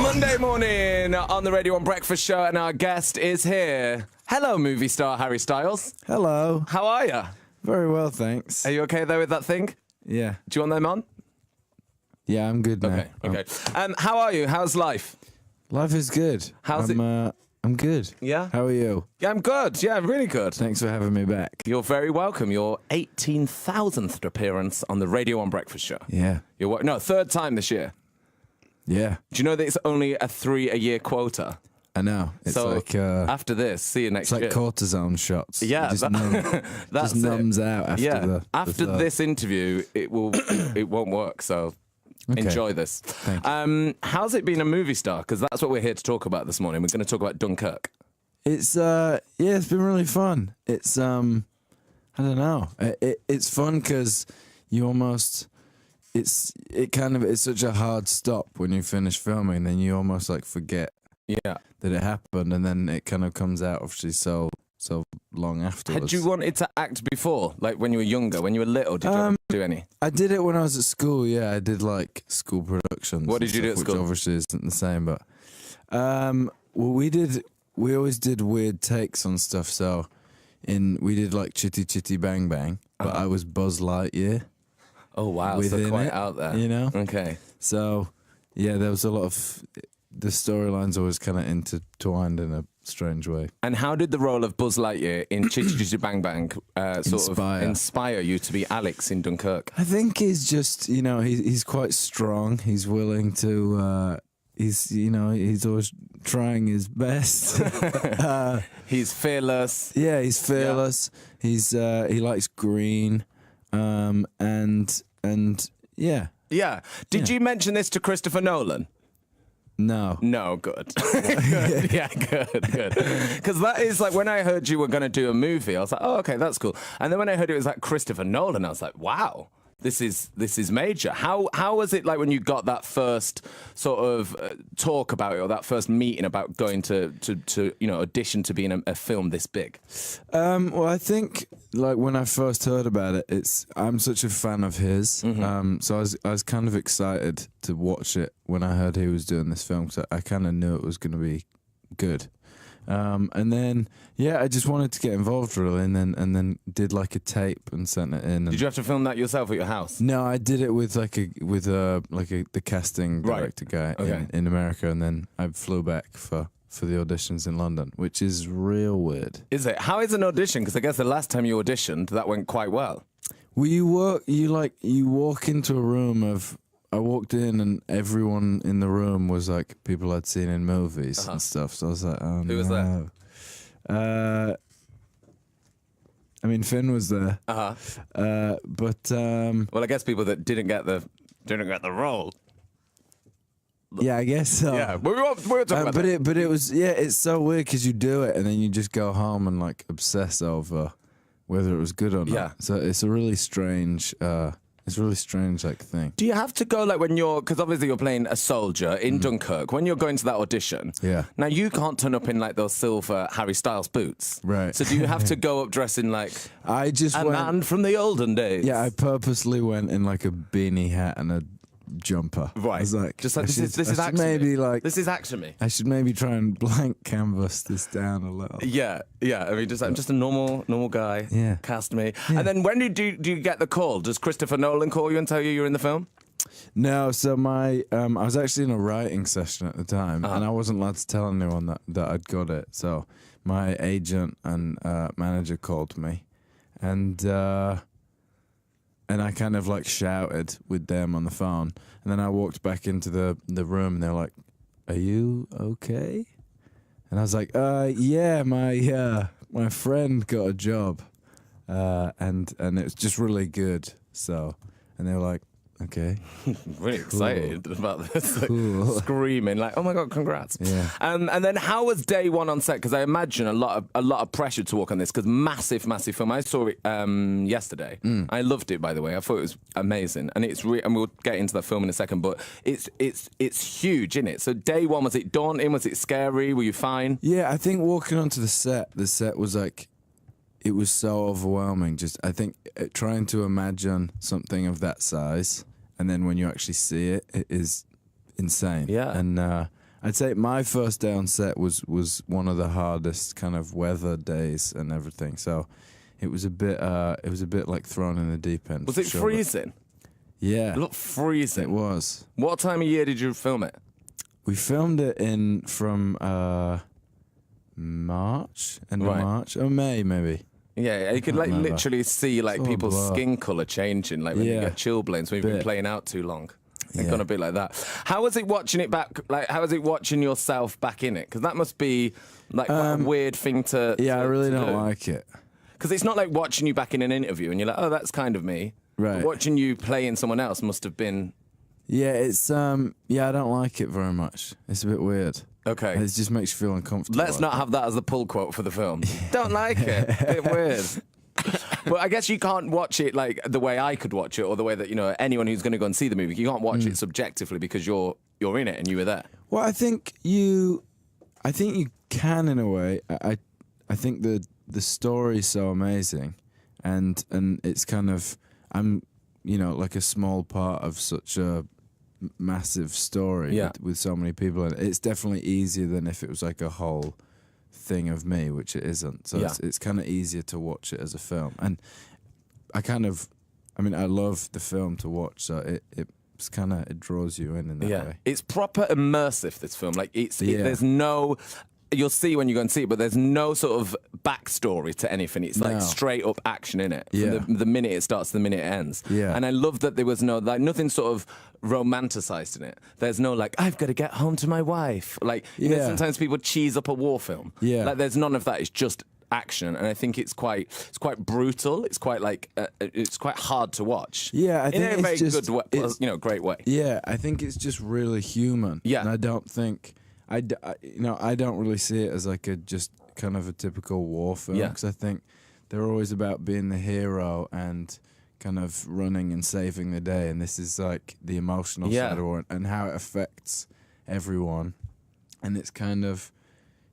Monday morning on the Radio 1 Breakfast Show, and our guest is here. Hello, movie star Harry Styles. Hello. How are you? Very well, thanks. Are you okay there with that thing? Yeah. Do you want them on? Yeah, I'm good now. Okay. How are you? How's life? Life is good. How's it? I'm good. Yeah? How are you? Yeah, I'm good. Yeah, really good. Thanks for having me back. You're very welcome. Your 18,000th appearance on the Radio 1 Breakfast Show. Yeah. Third time this year. Yeah. Do you know that it's only a 3-a-year quota? I know. It's so like after this, see you next year. It's like cortisone shots. Yeah, just numbs out after after this interview, it won't work. So enjoy this. Thank you. How's it being a movie star? Because that's what we're here to talk about this morning. We're going to talk about Dunkirk. It's it's been really fun. It's I don't know. It's fun because you almost. It's such a hard stop when you finish filming, then you almost like forget that it happened, and then it kind of comes out obviously so long afterwards. Had you wanted to act before, like when you were younger, when you were little? Did you ever do any? I did it when I was at school. Yeah, I did like school productions. What did you do at school? Which obviously isn't the same, but we always did weird takes on stuff. So we did like Chitty Chitty Bang Bang, but I was Buzz Lightyear. Oh wow, so quite out there, you know. Okay. So yeah, there was a lot of the storylines always kind of intertwined in a strange way. And how did the role of Buzz Lightyear in Chitty Chitty Bang Bang inspire you to be Alex in Dunkirk? I think he's just he's quite strong. He's willing to. He's always trying his best. He's fearless. Yeah, he's fearless. Yeah. He likes green. Yeah. Did you mention this to Christopher Nolan? No. No, good. Good. Yeah, good. Because that is like when I heard you were going to do a movie, I was like, oh, okay, that's cool. And then when I heard it was like Christopher Nolan, I was like, wow. This is major. How was it like when you got that first sort of talk about it, or that first meeting about going to audition to be in a film this big? Well, I think like when I first heard about it, I'm such a fan of his. Mm-hmm. So I was kind of excited to watch it when I heard he was doing this film. So I kind of knew it was going to be good. And then I just wanted to get involved really, and then did like a tape and sent it in. Did you have to film that yourself at your house? No, I did it with the casting director guy in America, and then I flew back for the auditions in London, which is real weird. Is it? How is an audition? Because I guess the last time you auditioned, that went quite well. Well, you walk into a room of. I walked in and everyone in the room was like people I'd seen in movies and stuff. So I was like, oh, Who was there? I mean, Finn was there. But well, I guess people that didn't get the role. Yeah, I guess so. Yeah, we were talking about that. But it was it's so weird because you do it and then you just go home and like obsess over whether it was good or not. Yeah. So it's a really strange. It's a really strange like thing. Do you have to go like when because obviously you're playing a soldier in Dunkirk, when you're going to that audition? Yeah. Now you can't turn up in like those silver Harry Styles boots. Right. So do you have to go up dressing like man from the olden days? Yeah, I purposely went in like a beanie hat and a jumper. Right. I was like, just like this is actually this is actually. I should maybe try and blank canvas this down a little. Yeah. I mean, I'm just a normal guy. Yeah. Cast me. Yeah. And then when do you get the call? Does Christopher Nolan call you and tell you you're in the film? No. So I was actually in a writing session at the time, and I wasn't allowed to tell anyone that I'd got it. So my agent and manager called me, and I kind of like shouted with them on the phone, and then I walked back into the room, and they're like, "Are you okay?" And I was like, "Yeah, my friend got a job, and it was just really good." So, and they were like, "Okay." Really excited about this, like, screaming like, "Oh my god, congrats!" Yeah. And then how was day one on set? Because I imagine a lot of pressure to work on this, because massive film. I saw it yesterday. I loved it, by the way. I thought it was amazing, and and we'll get into the film in a second. But it's huge, isn't it? So day one, was it daunting? Was it scary? Were you fine? Yeah, I think walking onto the set was like. It was so overwhelming. Just, I think, trying to imagine something of that size, and then when you actually see it, it is insane. Yeah. And I'd say my first day on set was one of the hardest kind of weather days and everything. So it was a bit like thrown in the deep end. Was it freezing? Yeah. It looked freezing. It was. What time of year did you film it? We filmed it from March, end of March, or May maybe. Yeah, you could like literally see like people's skin color changing, like when you get chilblains when you've been playing out too long. It's gonna be like that. How was it watching it back? Like, how was it watching yourself back in it? Because that must be like quite a weird thing to. Yeah, I really don't do. like it. Because it's not like watching you back in an interview and you're like, oh, that's kind of me. Right. But watching you playing someone else must have been. Yeah, it's I don't like it very much. It's a bit weird. Okay. It just makes you feel uncomfortable. Let's not have that as the pull quote for the film. Don't like it. Bit weird. But I guess you can't watch it like the way I could watch it, or the way that anyone who's going to go and see the movie. You can't watch it subjectively because you're in it and you were there. Well, I think you can in a way. I think the story's so amazing, and it's kind of like a small part of such a massive story with so many people, and it's definitely easier than if it was like a whole thing of me, which it isn't. So it's kind of easier to watch it as a film, and I love the film to watch, so it draws you in that way. It's proper immersive, this film. Like there's no. You'll see when you go and see it, but there's no sort of backstory to anything. It's like straight up action in it. From the minute it starts to the minute it ends. Yeah. And I love that there was nothing sort of romanticized in it. There's no like, I've got to get home to my wife. Like, sometimes people cheese up a war film. Yeah. Like, there's none of that. It's just action, and I think it's quite brutal. It's quite it's quite hard to watch. Yeah, I think in a very good way, great way. Yeah, I think it's just really human. Yeah, and I don't think. I don't really see it as like just kind of a typical war film, because I think they're always about being the hero and kind of running and saving the day, and this is like the emotional side of it and how it affects everyone, and it's kind of,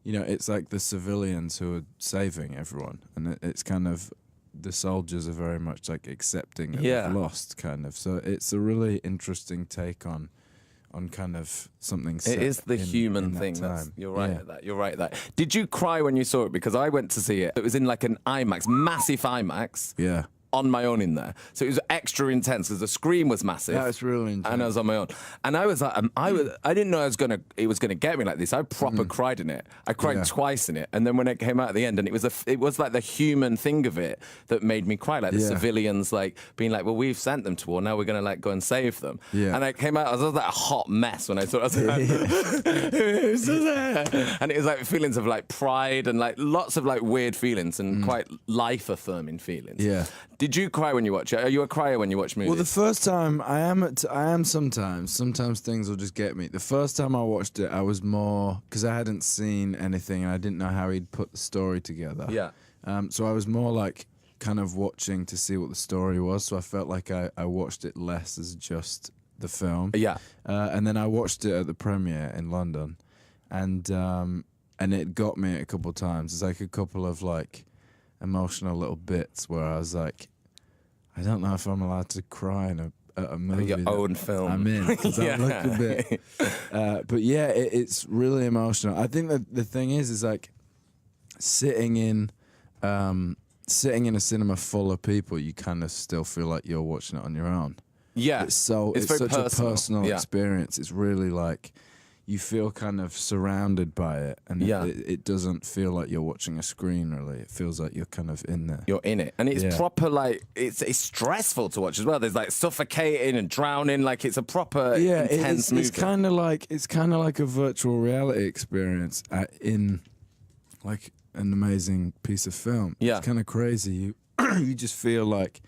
it's like the civilians who are saving everyone, and it's kind of the soldiers are very much like accepting that they've lost, kind of. So it's a really interesting take on kind of something set. It is the human thing. You're right at that. You're right at that. Did you cry when you saw it? Because I went to see it. It was in like an IMAX, massive IMAX. Yeah. On my own in there, so it was extra intense because the screen was massive. Yeah, it's really intense. And I was on my own, and I was like, I didn't know it was gonna get me like this. I proper cried in it. I cried twice in it, and then when it came out at the end, and it was like the human thing of it that made me cry, like the civilians like being like, well, we've sent them to war, now we're gonna like go and save them. Yeah. And I came out, I was like a hot mess when I saw it. I was like, who's there? And it was like feelings of like pride and like lots of like weird feelings and quite life affirming feelings. Yeah. Did you cry when you watch it? Are you a crier when you watch movies? Well, the first time I am sometimes. Sometimes things will just get me. The first time I watched it, I was more because I hadn't seen anything and I didn't know how he'd put the story together. Yeah. So I was more like kind of watching to see what the story was. So I felt like I watched it less as just the film. Yeah. And then I watched it at the premiere in London, and it got me a couple of times. It's like a couple of like emotional little bits where I was like, I don't know if I'm allowed to cry in a movie. Your own film. I'm in. Because I looked a bit. But yeah, it's really emotional. I think that the thing is like sitting in a cinema full of people, you kind of still feel like you're watching it on your own. Yeah. It's such personal. A personal experience. It's really like, you feel kind of surrounded by it, and it doesn't feel like you're watching a screen, really. It feels like you're kind of in there. You're in it. And it's proper, like, it's stressful to watch as well. There's, like, suffocating and drowning. Like, it's a proper intense movie. It's kind of like a virtual reality experience in, like, an amazing piece of film. Yeah. It's kind of crazy. You just feel like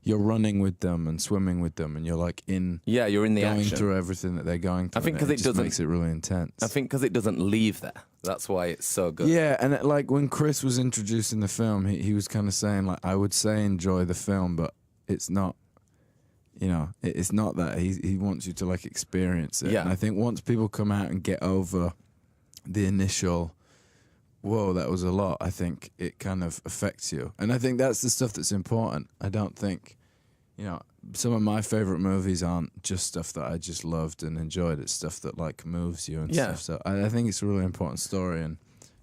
you're running with them and swimming with them, and you're like you're in the going action. Through everything that they're going through. I think because it doesn't makes it really intense. I think because it doesn't leave there. That's why it's so good. Yeah, and like when Chris was introducing the film, he was kind of saying like, I would say enjoy the film, but it's not. It's not that. He wants you to like experience it. Yeah. And I think once people come out and get over the initial, whoa, that was a lot, I think it kind of affects you. And I think that's the stuff that's important. I don't think, some of my favorite movies aren't just stuff that I just loved and enjoyed. It's stuff that like moves you and stuff. So I think it's a really important story and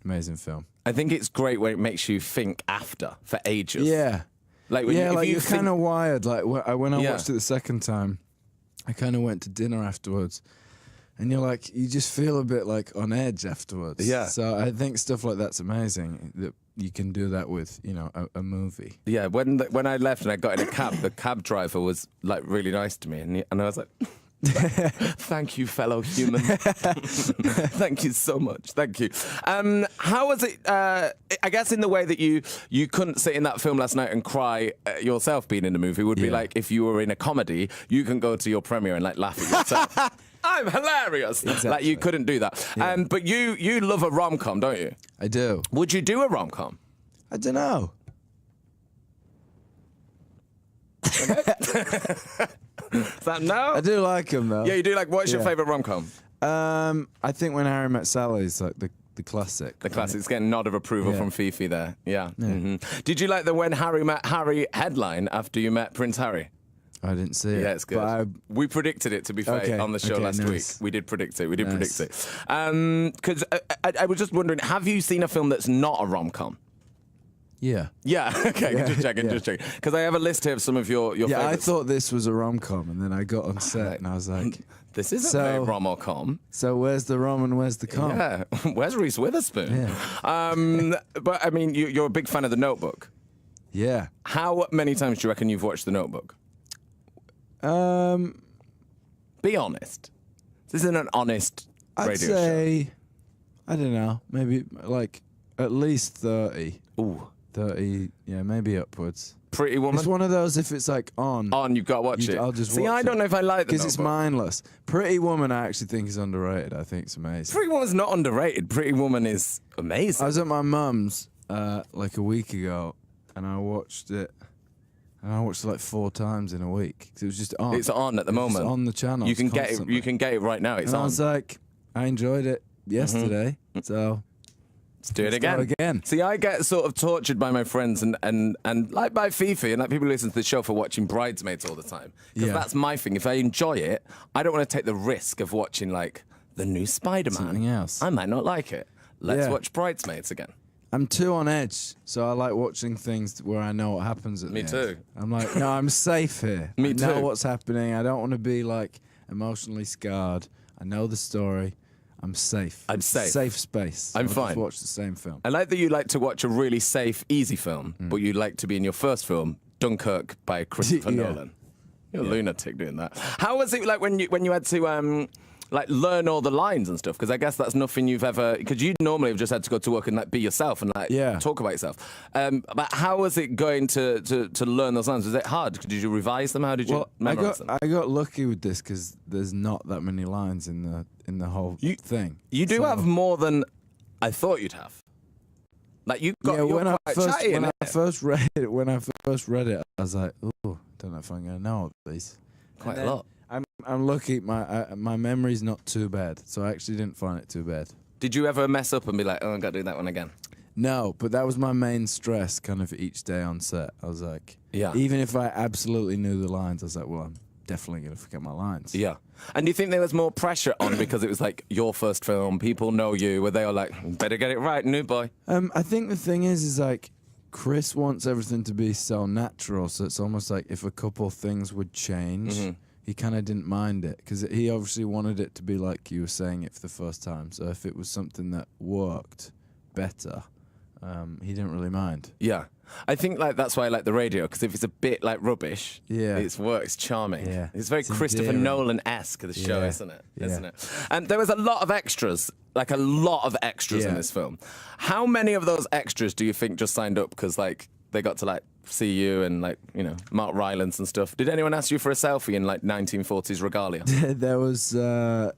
amazing film. I think it's great when it makes you think after for ages. Yeah. Like when you're kind of wired. Like when I watched it the second time, I kind of went to dinner afterwards, and you're like, you just feel a bit like on edge afterwards. Yeah. So I think stuff like that's amazing that you can do that with, you know, a movie. Yeah. When I left and I got in a cab, the cab driver was like really nice to me, and I was like. Thank you, fellow human. Thank you so much. Thank you. How was it? I guess in the way that you couldn't sit in that film last night and cry yourself being in the movie would be like if you were in a comedy, you can go to your premiere and like laugh at yourself. I'm hilarious. Exactly. Like you couldn't do that. Yeah. But you love a rom-com, don't you? I do. Would you do a rom-com? I don't know. Is that no? I do like them though. Yeah, you do like. What's your favorite rom-com? I think When Harry Met Sally is like the classic. The classic. It's getting a nod of approval from Fifi there. Yeah. Yeah. Did you like the When Harry Met Harry headline after you met Prince Harry? I didn't see it. Yeah, it's good. We predicted it, to be fair, on the show last week. We did predict it. Predict it. Because I was just wondering, have you seen a film that's not a rom-com? Yeah. Yeah. Okay. Yeah. Just checking. Because I have a list here of some of your Yeah, favorites. I thought this was a rom-com, and then I got on set and I was like, this isn't a rom-com. So where's the rom and where's the com? Yeah. Where's Reese Witherspoon? Yeah. But I mean, you're a big fan of The Notebook. Yeah. How many times do you reckon you've watched The Notebook? Be honest. This isn't an honest radio I'd show. say, I don't know, maybe like at least 30. Ooh. 30, yeah, maybe upwards. Pretty Woman? It's one of those, if it's like on, You've got to watch it. I'll just See, watch I don't it. know if I like The because it's Notebook. mindless. Pretty Woman, I actually think is underrated. I think it's amazing. Pretty Woman's not underrated. Pretty Woman is amazing. I was at my mum's like a week ago, and I watched it. And I watched it like 4 times in a week. 'Cause it was just on. It's on at the moment. It's on the channel. You can get it. You can get it right now. It's and on. I was like, I enjoyed it yesterday, so Let's do it let's again. go again. See, I get sort of tortured by my friends and like by Fifi and like people who listen to the show for watching Bridesmaids all the time. Because that's my thing. If I enjoy it, I don't want to take the risk of watching like the new Spider-Man. Something else. I might not like it. Let's Yeah. watch Bridesmaids again. I'm too on edge, so I like watching things where I know what happens at Me the end. too. I'm like, no, I'm safe here. Me I know too. what's happening. I don't want to be like emotionally scarred. I know the story. I'm safe. I'm safe. Safe space. I'm I'll fine. Just watch the same film. I like that you like to watch a really safe, easy film, but you like to be in your first film, Dunkirk by Christopher Yeah. Nolan. You're a lunatic doing that. How was it like when you had to like learn all the lines and stuff? Because I guess that's nothing you've ever. Because you normally have just had to go to work and like be yourself and like talk about yourself. But how was it going to learn those lines? Was it hard? Did you revise them? How did you memorize them? I got lucky with this because there's not that many lines in the whole thing. You do have more than I thought you'd have. Like you got. You're when I quite first chatty, when I innit? first read it, I was like, oh, don't know if I'm gonna know all these. Quite And a then lot. I'm lucky. My memory's not too bad, so I actually didn't find it too bad. Did you ever mess up and be like, oh, I've got to do that one again? No, but that was my main stress, kind of each day on set. I was like, even if I absolutely knew the lines, I was like, well, I'm definitely gonna forget my lines. Yeah. And do you think there was more pressure on because it was like your first film, people know you, were they all like, better get it right, new boy? I think the thing is like, Chris wants everything to be so natural, so it's almost like if a couple things would change, he kind of didn't mind it because he obviously wanted it to be like you were saying it for the first time. So if it was something that worked better, he didn't really mind. Yeah. I think like that's why I like the radio, because if it's a bit like rubbish, it's charming. Yeah. It's very Christopher endearing. Nolan-esque, the show, isn't it? Yeah. Isn't it? And there was a lot of extras, like a lot of extras in this film. How many of those extras do you think just signed up because like they got to like see you and like, you know, Mark Rylance and stuff? Did anyone ask you for a selfie in like 1940s regalia? There was I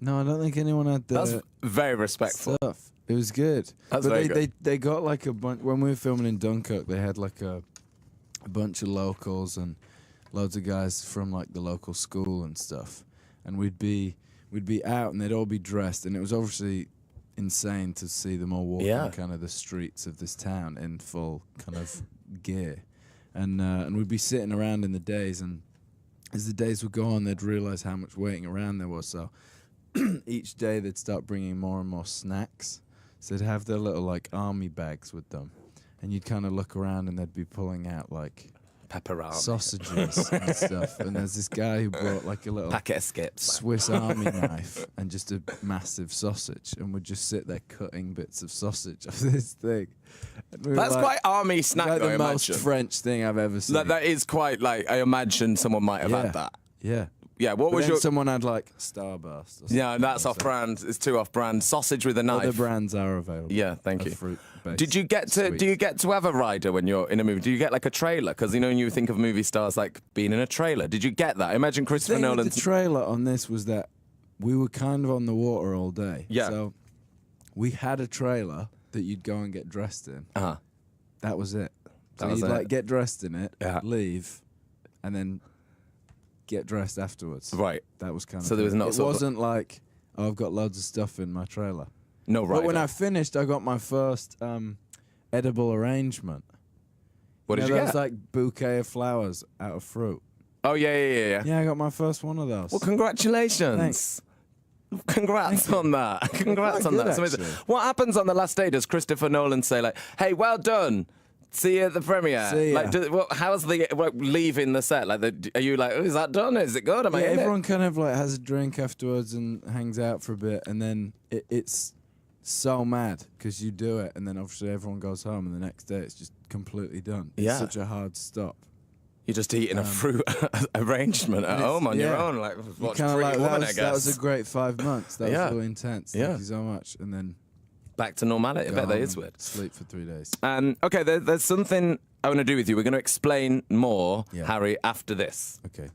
don't think anyone had the That's very respectful. stuff. It was good. That's but very they, good. they got like a bunch when we were filming in Dunkirk. They had like a bunch of locals and loads of guys from like the local school and stuff. And we'd be out and they'd all be dressed, and it was obviously insane to see them all walking Yeah. kind of the streets of this town in full kind of gear, and we'd be sitting around in the days, and as the days would go on, they'd realize how much waiting around there was. So each day they'd start bringing more and more snacks. So they'd have their little like army bags with them, and you'd kind of look around and they'd be pulling out like Pepperoni. sausages and stuff. And there's this guy who brought like a little Packet of skips. Swiss Army knife and just a massive sausage, and would just sit there cutting bits of sausage off this thing. And we were That's like, quite army snack, like though, the I most imagine. French thing I've ever seen. That is quite like, I imagine someone might have had that. Yeah. Yeah, what But was then your... someone had like Starburst or something. Yeah, that's So off-brand. It's too off-brand. Sausage with a knife. Other brands are available. Yeah, thank of you. fruit-based Did you get to? sweets. Do you get to have a rider when you're in a movie? Do you get like a trailer? Because you know, when you think of movie stars like being in a trailer. Did you get that? I imagine The Christopher thing with Nolan's. the trailer on this was that we were kind of on the water all day. Yeah. So we had a trailer that you'd go and get dressed in. Uh-huh. That was it. So That was you'd it. like get dressed in it, Yeah. leave, and then get dressed afterwards. Right. That was kind of. So there was it. not It sort of- wasn't like, oh, I've got loads of stuff in my trailer. No rider. But when I finished, I got my first edible arrangement. What did you Those get? like bouquet of flowers out of fruit. Oh yeah. Yeah, I got my first one of those. Well, congratulations. Thanks. Congrats on that. Congrats on Good, that. It's amazing. actually. What happens on the last day? Does Christopher Nolan say like, "Hey, well done. See you at the premiere"? See ya. Like, how's the leaving the set? Like, are you like, oh, is that done? Is it good? Am I Yeah, in it? everyone kind of like has a drink afterwards and hangs out for a bit, and then it's so mad because you do it, and then obviously everyone goes home, and the next day it's just completely done. It's Yeah. such a hard stop. You're just eating a fruit arrangement at And it's- home on your yeah. own, like You watch kinda Pretty like, Woman, I that guess. was a great 5 months. That Yeah. was really intense. Yeah. Thank you so much. And then Back to normality. I go bet that home is and weird. sleep for 3 days. Okay, there's something I want to do with you. We're going to explain more, Yeah. Harry, after this. Okay.